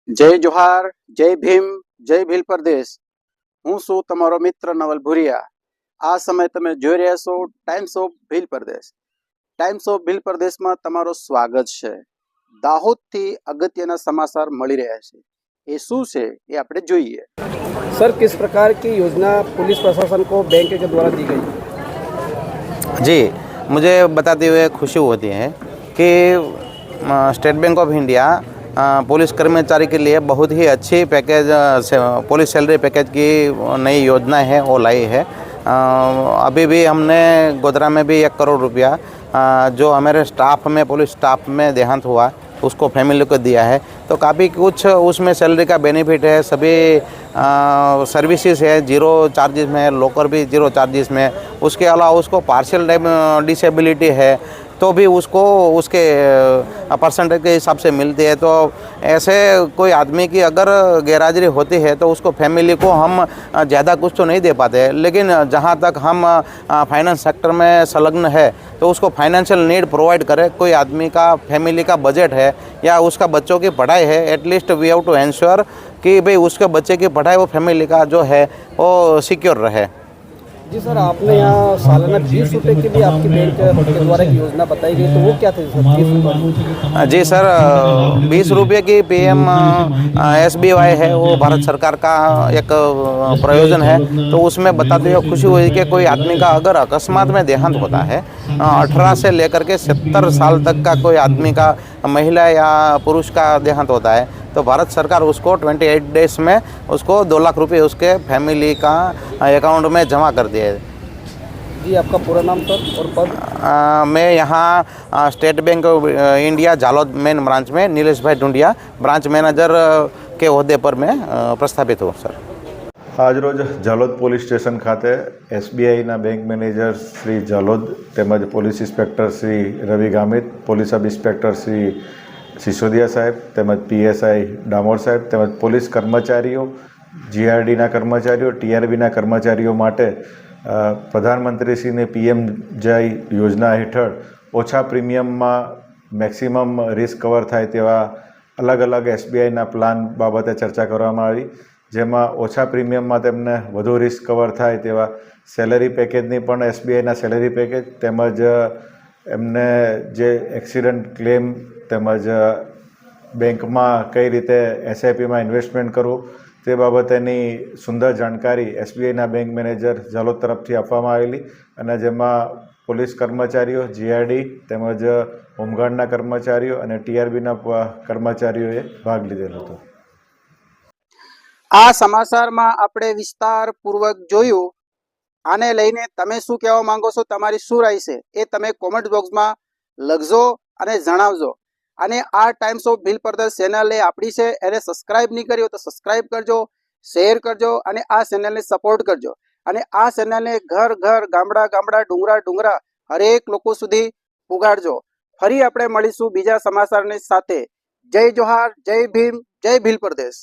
जय जोहार, जय भीम, जय भील प्रदेश। हूँ छू तमारो मित्र नवल भूरिया। आ समय तमे જોઈ રહ્યા છો times of Bhil Pradesh. Times of Bhil પ્રદેશમાં તમારો સ્વાગત છે। દાહોદથી અગત્યના સમાચાર મળી રહ્યા છે। એ શું છે એ આપણે જોઈએ। सर, किस प्रकार की योजना पुलिस प्रशासन को बैंक के द्वारा दी गई? जी, मुझे बताते हुए खुशी होती है कि state bank of India police कर्मचारी के लिए बहुत ही अच्छी पैकेज पुलिस सैलरी पैकेज की नई योजना है वो लाई है। अभी भी हमने गोधरा में भी 1 करोड़ रुपया जो हमारे स्टाफ में पुलिस स्टाफ में देहांत हुआ उसको फैमिली को दिया है। तो काफ़ी कुछ उसमें सैलरी का बेनिफिट है। सभी सर्विसेज है जीरो चार्जेस में, लॉकर भी जीरो चार्जेस में। उसके अलावा उसको पार्शियल डिसेबिलिटी है तो भी उसको उसके परसेंटेज के हिसाब से मिलती है। तो ऐसे कोई आदमी की अगर गैरहाजिरी होती है तो उसको फैमिली को हम ज़्यादा कुछ तो नहीं दे पाते, लेकिन जहाँ तक हम फाइनेंस सेक्टर में संलग्न है तो उसको फाइनेंशियल नीड प्रोवाइड करें। कोई आदमी का फैमिली का बजट है या उसका बच्चों की पढ़ाई है, at least we have to ensure कि भाई उसके बच्चे की पढ़ाई वो फैमिली का जो है वो सिक्योर रहे। जी सर, आपने यहाँ सालाना 20 रुपये के लिए आपकी बैंक के द्वारा एक योजना बताई गई, तो वो क्या थी सर? 20 रुपये? जी सर, 20 रुपये की PM SBY है, वो भारत सरकार का एक प्रयोजन है। तो उसमें बताते हुए खुशी हुई कि कोई आदमी का अगर अकस्मात में देहांत होता है, 18 से लेकर के 70 साल तक का कोई आदमी का, महिला या पुरुष का देहांत होता है तो भारत सरकार उसको 28 डेज में उसको 2 लाख रुपए उसके फैमिली का अकाउंट में जमा कर दिए। जी, आपका पूरा नाम सर और पद? मैं यहाँ state bank of India Jhalod main branch में नीलेश भाई ढूंढिया ब्रांच मैनेजर के ओहदे पर मैं प्रस्थापित हूँ सर। आज रोज जालोद पोलीस स्टेशन खाते SBI bank manager Shri Jhalod તેમજ police inspector Shri Ravi Gamit, police sub inspector Shri Sisodiya Saheb તેમજ PSI ડામોર સાહેબ તેમજ પોલીસ કર્મચારીઓ, GRDના કર્મચારીઓ, TRBના કર્મચારીઓ માટે પ્રધાનમંત્રીશ્રીની PM-JY યોજના હેઠળ ઓછા પ્રીમિયમમાં મેક્સિમમ રિસ્ક કવર થાય તેવા અલગ અલગ SBIના પ્લાન બાબતે ચર્ચા કરવામાં આવી, જેમાં ઓછા પ્રીમિયમમાં તેમને વધુ રિસ્ક કવર થાય તેવા સેલરી પેકેજની પણ SBIના સેલરી પેકેજ તેમજ એમને જે એક્સિડન્ટ ક્લેમ તેમજ બેંકમાં કઈ રીતે SIPમાં ઇન્વેસ્ટમેન્ટ કરવું તે બાબતેની સુંદર જાણકારી SBIના બેંક મેનેજર જાલોદ તરફથી આપવામાં આવેલી અને જેમાં પોલીસ કર્મચારીઓ, GRD તેમજ હોમગાર્ડના કર્મચારીઓ અને TRBના કર્મચારીઓએ ભાગ લીધેલો હતો। આ સમાચારમાં આપણે વિસ્તારપૂર્વક જોયું। આને લઈને તમે શું કહેવા માંગો છો, તમારી શું રાય છે એ તમે કોમેન્ટ બોક્સમાં લખજો અને જણાવજો। અને આ times of Bhil Pradesh channel એ આપણી છે, એને સબસ્ક્રાઇબ નહીં કર્યો તો સબસ્ક્રાઇબ કરજો, શેર કરજો અને આ ચેનલને સપોર્ટ કરજો। અને આ ચેનલને ઘર ઘર, ગામડા ગામડા, ડુંગરા ડુંગરા હરેક લોકો સુધી પુગાડજો। ફરી આપણે મળીશું બીજા સમાચારની સાથે। જય જોહાર, જય ભીમ, જય ભીલ પ્રદેશ।